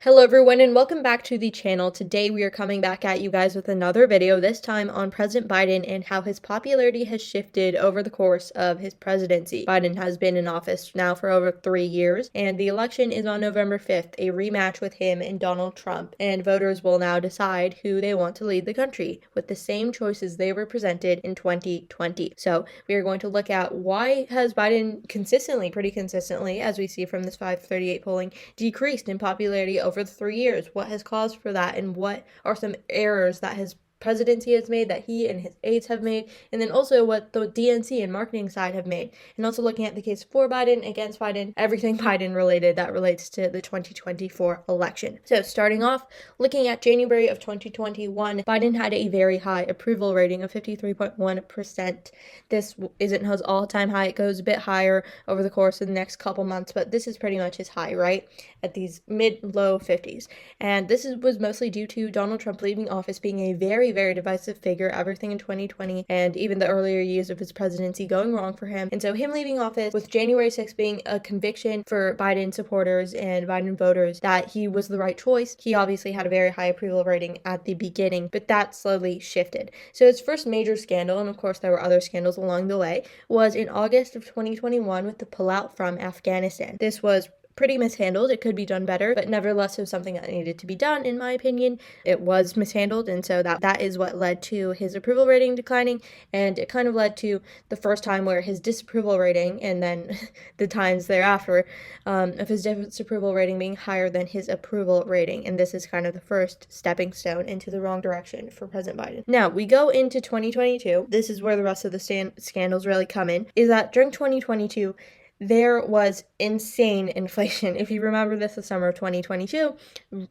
Hello everyone and welcome back to the channel. Today we are coming back at you guys with another video, this time on President Biden and how his popularity has shifted over the course of his presidency. Biden has been in office now for over 3 years and the election is on November 5th, a rematch with him and Donald Trump, and voters will now decide who they want to lead the country with the same choices they were presented in 2020. So we are going to look at why has Biden pretty consistently, as we see from this 538 polling, decreased in popularity over the 3 years. What has caused for that, and what are some errors that his presidency has made, that he and his aides have made, and then also what the DNC and marketing side have made, and also looking at the case for Biden, against Biden, everything Biden related that relates to the 2024 election. So starting off, looking at January of 2021, Biden had a very high approval rating of 53.1%. This isn't his all-time high. It goes a bit higher over the course of the next couple months, but this is pretty much his high, right? At these mid-low 50s. And this was mostly due to Donald Trump leaving office being a very divisive figure, everything in 2020 and even the earlier years of his presidency going wrong for him. And so him leaving office, with January 6th being a conviction for Biden supporters and Biden voters that he was the right choice, he obviously had a very high approval rating at the beginning, but that slowly shifted. So his first major scandal, and of course there were other scandals along the way, was in August of 2021 with the pullout from Afghanistan. This was pretty mishandled. It could be done better, but nevertheless it was something that needed to be done, in my opinion. It was mishandled, and so that is what led to his approval rating declining, and it kind of led to the first time where his disapproval rating, and then the times thereafter, of his disapproval rating being higher than his approval rating, and this is kind of the first stepping stone into the wrong direction for President Biden. Now, we go into 2022. This is where the rest of the scandals really come in, is that during 2022, there was insane inflation. If you remember this, the summer of 2022,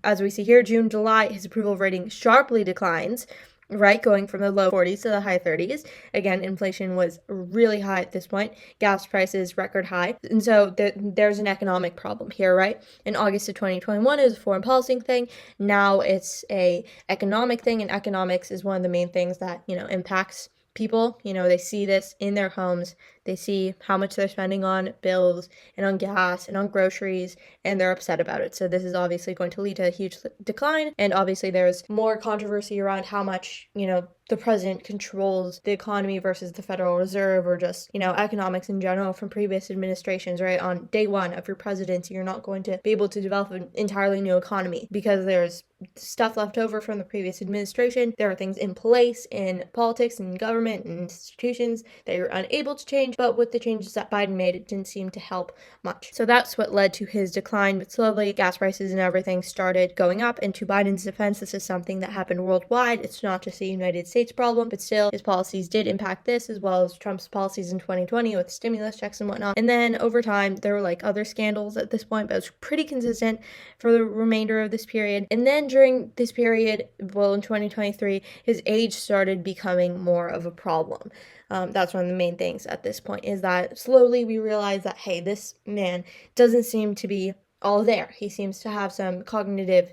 as we see here, June, July, his approval rating sharply declines, right, going from the low 40s to the high 30s. Again, inflation was really high at this point. Gas prices record high. And so there's an economic problem here, right? In August of 2021, it was a foreign policy thing. Now it's a economic thing, and economics is one of the main things that, impacts people. They see this in their homes. They see how much they're spending on bills and on gas and on groceries, and they're upset about it. So this is obviously going to lead to a huge decline. And obviously there's more controversy around how much, the president controls the economy versus the Federal Reserve, or just, economics in general from previous administrations, right? On day one of your presidency, you're not going to be able to develop an entirely new economy because there's stuff left over from the previous administration. There are things in place in politics and government and institutions that you're unable to change, but with the changes that Biden made, it didn't seem to help much. So that's what led to his decline, but slowly gas prices and everything started going up, and to Biden's defense, this is something that happened worldwide. It's not just a United States problem, but still his policies did impact this, as well as Trump's policies in 2020 with stimulus checks and whatnot. And then over time, there were other scandals at this point, but it was pretty consistent for the remainder of this period. And then during this period, well, in 2023, his age started becoming more of a problem. That's one of the main things at this point, is that slowly we realize that, hey, this man doesn't seem to be all there. He seems to have some cognitive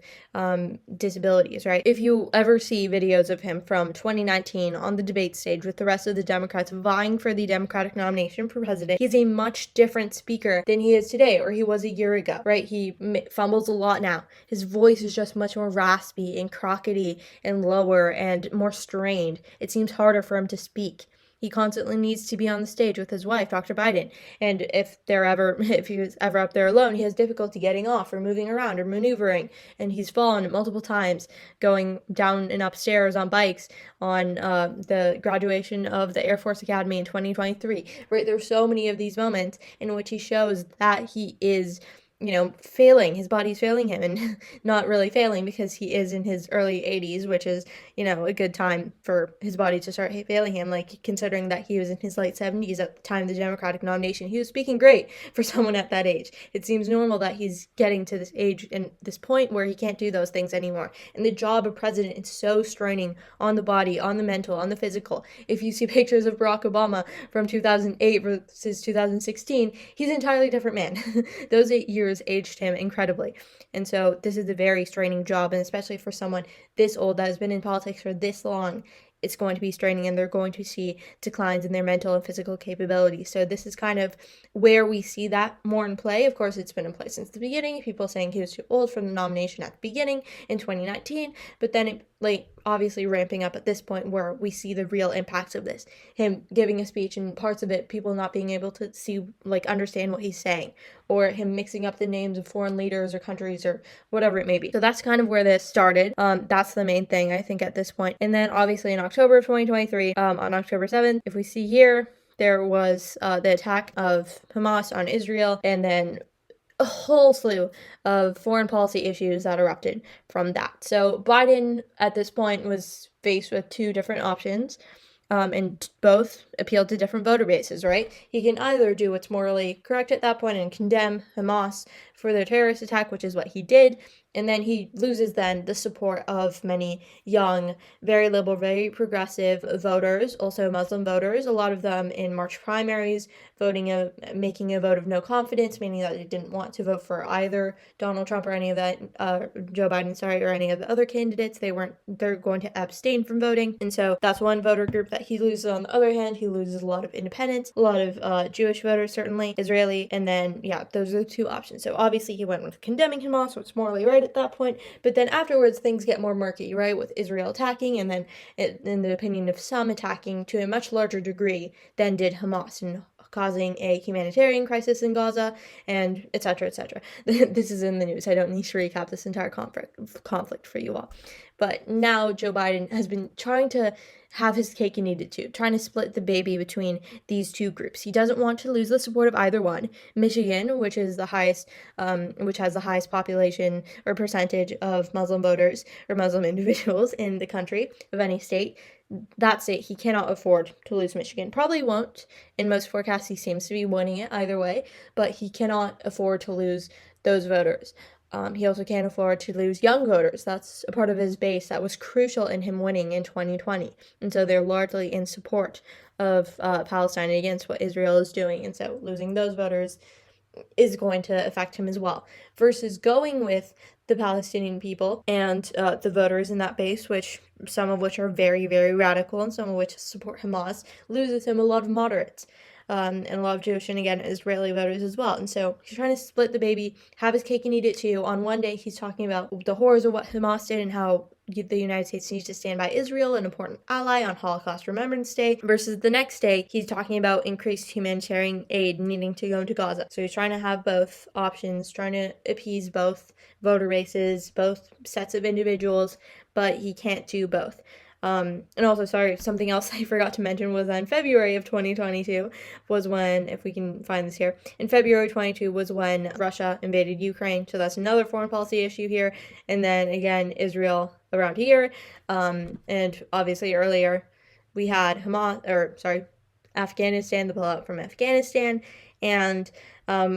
disabilities, right? If you ever see videos of him from 2019 on the debate stage with the rest of the Democrats vying for the Democratic nomination for president, he's a much different speaker than he is today, or he was a year ago, right? He fumbles a lot now. His voice is just much more raspy and crockety and lower and more strained. It seems harder for him to speak. He constantly needs to be on the stage with his wife, Dr. Biden. And if he was ever up there alone, he has difficulty getting off or moving around or maneuvering. And he's fallen multiple times going down and upstairs on bikes on the graduation of the Air Force Academy in 2023. Right? There's so many of these moments in which he shows that he is failing. His body's failing him, and not really failing because he is in his early 80s, which is, a good time for his body to start failing him, considering that he was in his late 70s at the time of the Democratic nomination. He was speaking great for someone at that age. It seems normal that he's getting to this age and this point where he can't do those things anymore. And the job of president is so straining on the body, on the mental, on the physical. If you see pictures of Barack Obama from 2008 versus 2016, he's an entirely different man. Those 8 years aged him incredibly. And so this is a very straining job, and especially for someone this old that has been in politics for this long, it's going to be straining and they're going to see declines in their mental and physical capabilities. So this is kind of where we see that more in play. Of course, it's been in play since the beginning. People saying he was too old for the nomination at the beginning in 2019, but then it obviously ramping up at this point where we see the real impacts of this. Him giving a speech and parts of it, people not being able to see, understand what he's saying, or him mixing up the names of foreign leaders or countries or whatever it may be. So that's kind of where this started. That's the main thing, I think, at this point. And then obviously in October of 2023, on October 7th, if we see here, there was the attack of Hamas on Israel, and then a whole slew of foreign policy issues that erupted from that. So Biden at this point was faced with two different options, and both appealed to different voter bases, right? He can either do what's morally correct at that point and condemn Hamas for their terrorist attack, which is what he did, and then he loses then the support of many young, very liberal, very progressive voters, also Muslim voters, a lot of them in March primaries, making a vote of no confidence, meaning that they didn't want to vote for either Donald Trump or any of that, Joe Biden, or any of the other candidates. They're going to abstain from voting. And so that's one voter group that he loses. On the other hand, he loses a lot of independents, a lot of Jewish voters, certainly, Israeli, and then, yeah, those are the two options. So obviously he went with condemning Hamas, so it's morally right at that point. But then afterwards, things get more murky, right, with Israel attacking, and then, in the opinion of some, attacking to a much larger degree than did Hamas, and causing a humanitarian crisis in Gaza, and etc., etc. This is in the news. I don't need to recap this entire conflict for you all. But now Joe Biden has been trying to have his cake and eat it too, trying to split the baby between these two groups. He doesn't want to lose the support of either one. Michigan, which has the highest population or percentage of Muslim voters or Muslim individuals in the country of any state, that state, he cannot afford to lose Michigan. Probably won't. In most forecasts, he seems to be winning it either way, but he cannot afford to lose those voters. He also can't afford to lose young voters. That's a part of his base that was crucial in him winning in 2020. And so they're largely in support of Palestine against what Israel is doing. And so losing those voters is going to affect him as well, versus going with the Palestinian people and the voters in that base, which some of which are very, very radical and some of which support Hamas, loses him a lot of moderates. And a lot of Jewish and, again, Israeli voters as well. And so he's trying to split the baby, have his cake and eat it too. On one day, he's talking about the horrors of what Hamas did and how the United States needs to stand by Israel, an important ally, on Holocaust Remembrance Day, versus the next day, he's talking about increased humanitarian aid needing to go into Gaza. So he's trying to have both options, trying to appease both voter bases, both sets of individuals, but he can't do both. And also, sorry, something else I forgot to mention was in February of 2022 was when, if we can find this here, in February 22 was when Russia invaded Ukraine. So that's another foreign policy issue here. And then again, Israel around here. And obviously earlier we had Afghanistan, the pullout from Afghanistan, and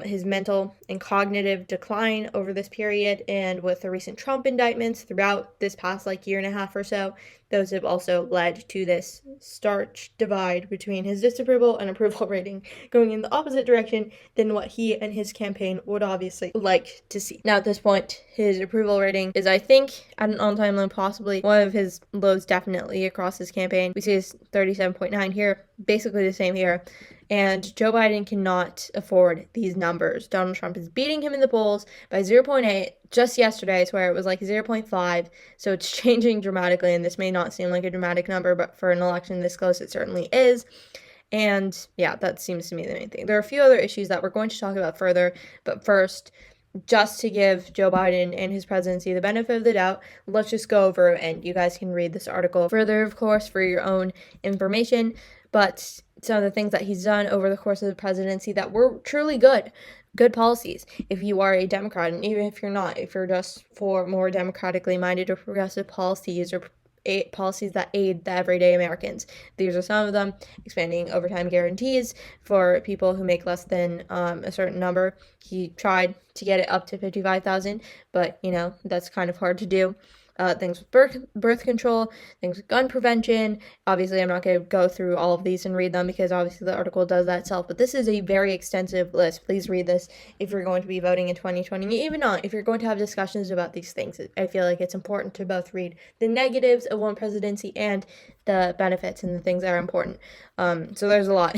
his mental and cognitive decline over this period, and with the recent Trump indictments throughout this past year and a half or so, those have also led to this stark divide between his disapproval and approval rating going in the opposite direction than what he and his campaign would obviously like to see. Now at this point, his approval rating is, I think, at an all-time low, possibly one of his lows definitely across his campaign. We see his 37.9 here, basically the same here. And Joe Biden cannot afford these numbers. Donald Trump is beating him in the polls by 0.8. Just yesterday, I swear, it was 0.5. So it's changing dramatically, and this may not seem like a dramatic number, but for an election this close, it certainly is. And yeah, that seems to me the main thing. There are a few other issues that we're going to talk about further, but first, just to give Joe Biden and his presidency the benefit of the doubt, let's just go over, and you guys can read this article further, of course, for your own information. But some of the things that he's done over the course of the presidency that were truly good policies. If you are a Democrat, and even if you're not, if you're just for more democratically minded or progressive policies or policies that aid the everyday Americans. These are some of them: expanding overtime guarantees for people who make less than a certain number. He tried to get it up to $55,000, but that's kind of hard to do. things with birth control, things with gun prevention. Obviously, I'm not going to go through all of these and read them because obviously the article does that itself, but this is a very extensive list. Please read this if you're going to be voting in 2020, even not, if you're going to have discussions about these things. I feel like it's important to both read the negatives of one presidency and the benefits and the things that are important. So there's a lot,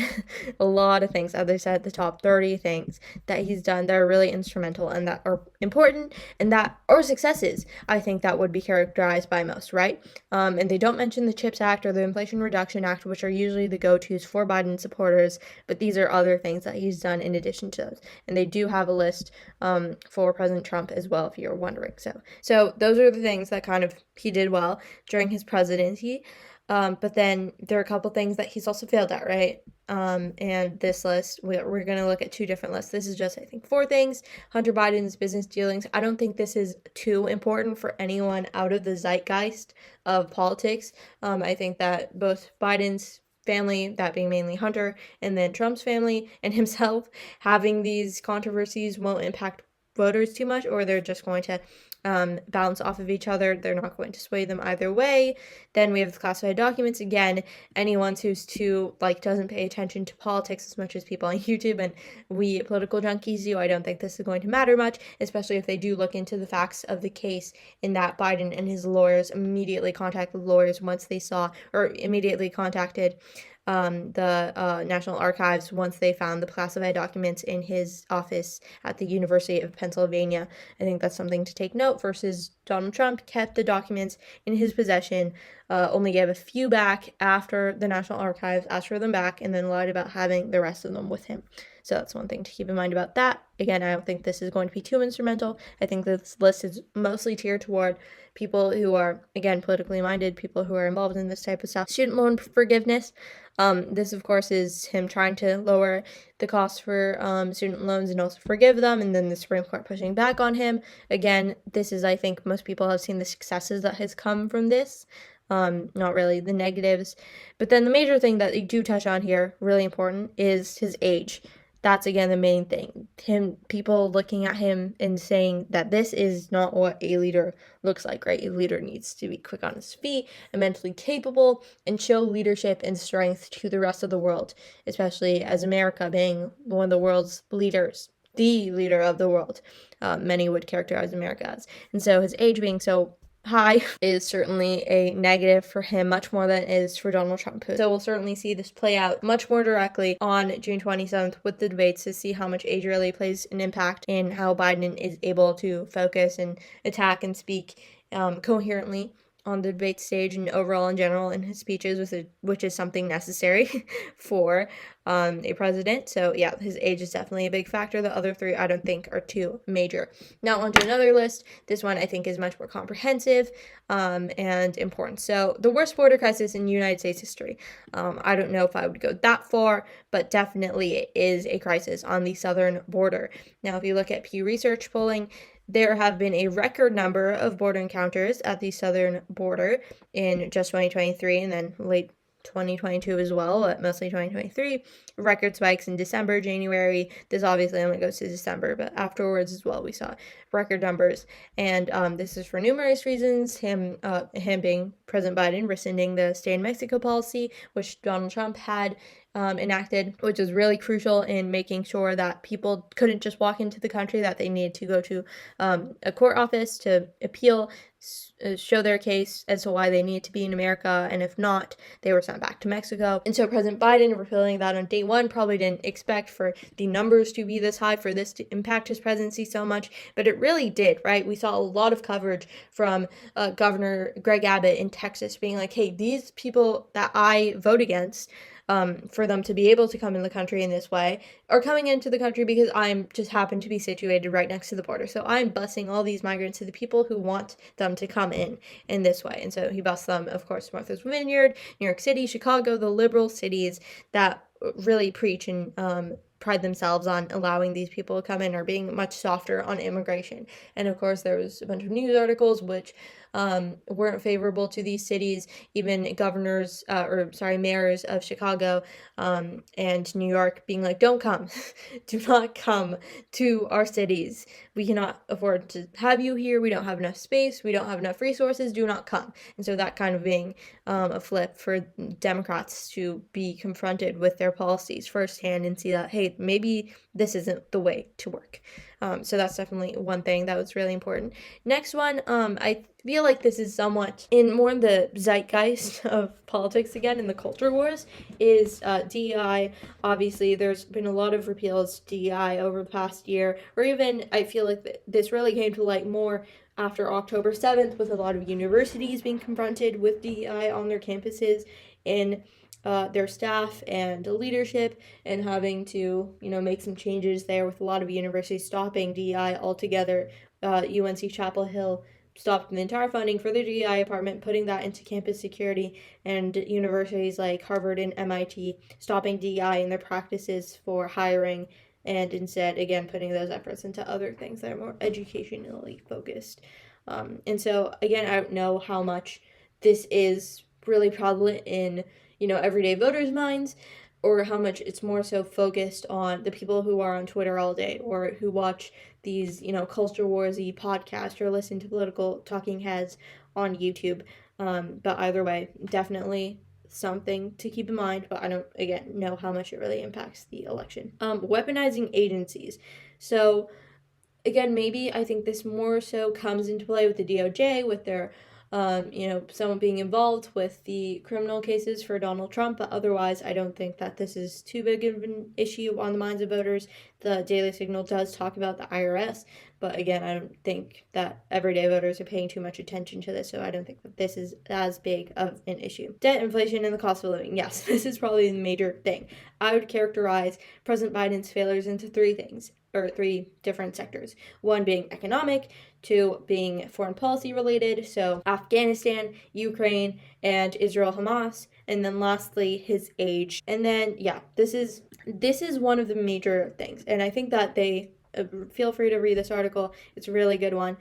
a lot of things. As I said, the top 30 things that he's done that are really instrumental and that are important and that are successes, I think that would be characterized by most, right? And they don't mention the CHIPS Act or the Inflation Reduction Act, which are usually the go-tos for Biden supporters, but these are other things that he's done in addition to those. And they do have a list for President Trump as well, if you're wondering. So those are the things that kind of he did well during his presidency. But then there are a couple things that he's also failed at, right? And this list, we're going to look at two different lists. This is just, I think, 4 things. Hunter Biden's business dealings. I don't think this is too important for anyone out of the zeitgeist of politics. I think that both Biden's family, that being mainly Hunter, and then Trump's family and himself, having these controversies won't impact voters too much, or they're just going to bounce off of each other. They're not going to sway them either way. Then we have the classified documents. Again, anyone who's too, doesn't pay attention to politics as much as people on YouTube and we political junkies do, I don't think this is going to matter much, especially if they do look into the facts of the case, in that Biden and his lawyers immediately contacted lawyers once they saw, or immediately contacted the National Archives once they found the classified documents in his office at the University of Pennsylvania. I think that's something to take note versus Donald Trump kept the documents in his possession, only gave a few back after the National Archives asked for them back, and then lied about having the rest of them with him. So that's one thing to keep in mind about that. Again, I don't think this is going to be too instrumental. I think this list is mostly tiered toward people who are, again, politically minded, people who are involved in this type of stuff. Student loan forgiveness. This, of course, is him trying to lower the cost for student loans and also forgive them, and then the Supreme Court pushing back on him. Again, this is, I think, most people have seen the successes that has come from this. Not really the negatives. But then the major thing that they do touch on here, really important, is his age. That's, again, the main thing. People looking at him and saying that this is not what a leader looks like, right? A leader needs to be quick on his feet and mentally capable and show leadership and strength to the rest of the world, especially as America being one of the world's leaders, the leader of the world, many would characterize America as. And so his age being so high is certainly a negative for him, much more than it is for Donald Trump. So we'll certainly see this play out much more directly on June 27th with the debates to see how much age really plays an impact in how Biden is able to focus and attack and speak coherently on the debate stage and overall in general in his speeches, which is something necessary for a president. So yeah, his age is definitely a big factor. The other 3 I don't think are too major. Now on to another list. This one I think is much more comprehensive and important. So the worst border crisis in United States history. I don't know if I would go that far, but definitely it is a crisis on the southern border. Now if you look at Pew Research polling, there have been a record number of border encounters at the southern border in just 2023 and then late 2022 as well, but mostly 2023. Record spikes in December, January. This obviously only goes to December, but afterwards as well, we saw record numbers. And this is for numerous reasons. Him being President Biden rescinding the stay in Mexico policy, which Donald Trump had enacted, which is really crucial in making sure that people couldn't just walk into the country, that they needed to go to a court office to appeal, show their case as to why they need to be in America, and if not, they were sent back to Mexico. And so President Biden, repealing that on day 1, probably didn't expect for the numbers to be this high, for this to impact his presidency so much, but it really did, right? We saw a lot of coverage from Governor Greg Abbott in Texas being like, hey, these people that I vote against, for them to be able to come in the country in this way, are coming into the country because I'm just happen to be situated right next to the border. So I'm busing all these migrants to the people who want them to come in this way. And so he bussed them, of course, Martha's Vineyard, New York City, Chicago, the liberal cities that really preach and pride themselves on allowing these people to come in or being much softer on immigration. And of course, there was a bunch of news articles which weren't favorable to these cities. Even mayors of Chicago and New York being like, don't come, do not come to our cities. We cannot afford to have you here. We don't have enough space. We don't have enough resources. Do not come. And so that kind of being a flip for Democrats to be confronted with their policies firsthand and see that, hey, maybe this isn't the way to work. So that's definitely one thing that was really important. Next one, I feel like this is somewhat more in the zeitgeist of politics again, in the culture wars, is DEI. Obviously, there's been a lot of repeals to DEI over the past year, or even I feel like this really came to light more after October 7th, with a lot of universities being confronted with DEI on their campuses in their staff and leadership, and having to, make some changes there, with a lot of universities stopping DEI altogether. UNC Chapel Hill stopped the entire funding for the DEI department, putting that into campus security, and universities like Harvard and MIT stopping DEI in their practices for hiring, and instead, again, putting those efforts into other things that are more educationally focused. And so, again, I don't know how much this is really prevalent in, everyday voters' minds, or how much it's more so focused on the people who are on Twitter all day, or who watch these, culture warsy podcasts, or listen to political talking heads on YouTube. But either way, definitely something to keep in mind, but I don't, again, know how much it really impacts the election. Weaponizing agencies. So, again, maybe I think this more so comes into play with the DOJ, with their, someone being involved with the criminal cases for Donald Trump, but otherwise, I don't think that this is too big of an issue on the minds of voters. The Daily Signal does talk about the IRS, but again, I don't think that everyday voters are paying too much attention to this, so I don't think that this is as big of an issue. Debt, inflation, and the cost of living. Yes, this is probably the major thing. I would characterize President Biden's failures into three things, or three different sectors. One being economic, two being foreign policy related, so Afghanistan, Ukraine, and Israel Hamas, and then lastly his age. And then this is one of the major things, and I think that they feel free to read this article. It's a really good one.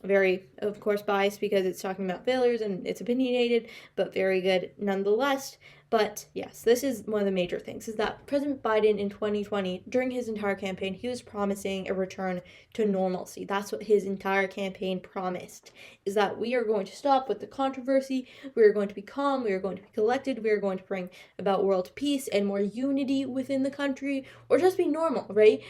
Very, of course, biased because it's talking about failures and it's opinionated, but very good nonetheless. But yes, this is one of the major things, is that President Biden in 2020, during his entire campaign, he was promising a return to normalcy. That's what his entire campaign promised, is that we are going to stop with the controversy, we are going to be calm, we are going to be collected, we are going to bring about world peace and more unity within the country, or just be normal, right?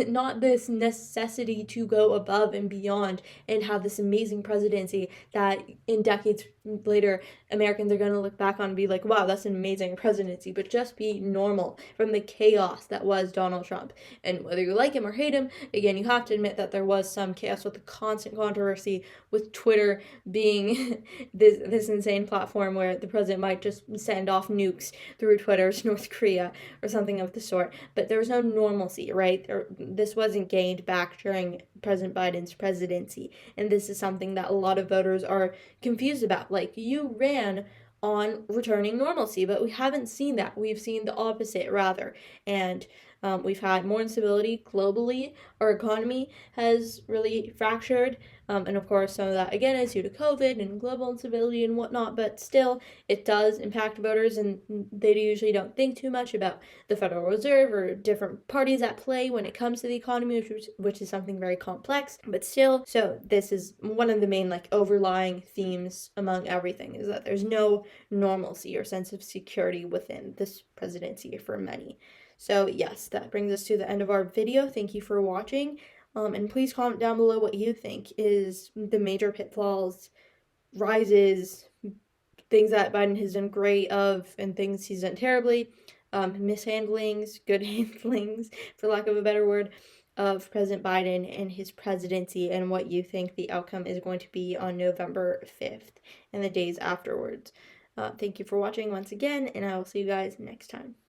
Not this necessity to go above and beyond and have this amazing presidency that in decades later Americans are going to look back on and be like, wow, that's an amazing presidency, but just be normal from the chaos that was Donald Trump. And whether you like him or hate him, again, you have to admit that there was some chaos with the constant controversy, with Twitter being this insane platform where the president might just send off nukes through Twitter to North Korea or something of the sort. But there was no normalcy, right? This wasn't gained back during President Biden's presidency. And this is something that a lot of voters are confused about. Like, you ran on returning normalcy, but we haven't seen that. We've seen the opposite, rather. And we've had more instability globally. Our economy has really fractured. And of course, some of that, again, is due to COVID and global instability and whatnot. But still, it does impact voters, and they usually don't think too much about the Federal Reserve or different parties at play when it comes to the economy, which is something very complex. But still, so this is one of the main overlying themes among everything, is that there's no normalcy or sense of security within this presidency for many. So yes, that brings us to the end of our video. Thank you for watching. And please comment down below what you think is the major pitfalls, rises, things that Biden has done great of, and things he's done terribly, mishandlings, good handlings, for lack of a better word, of President Biden and his presidency, and what you think the outcome is going to be on November 5th and the days afterwards. Thank you for watching once again, and I will see you guys next time.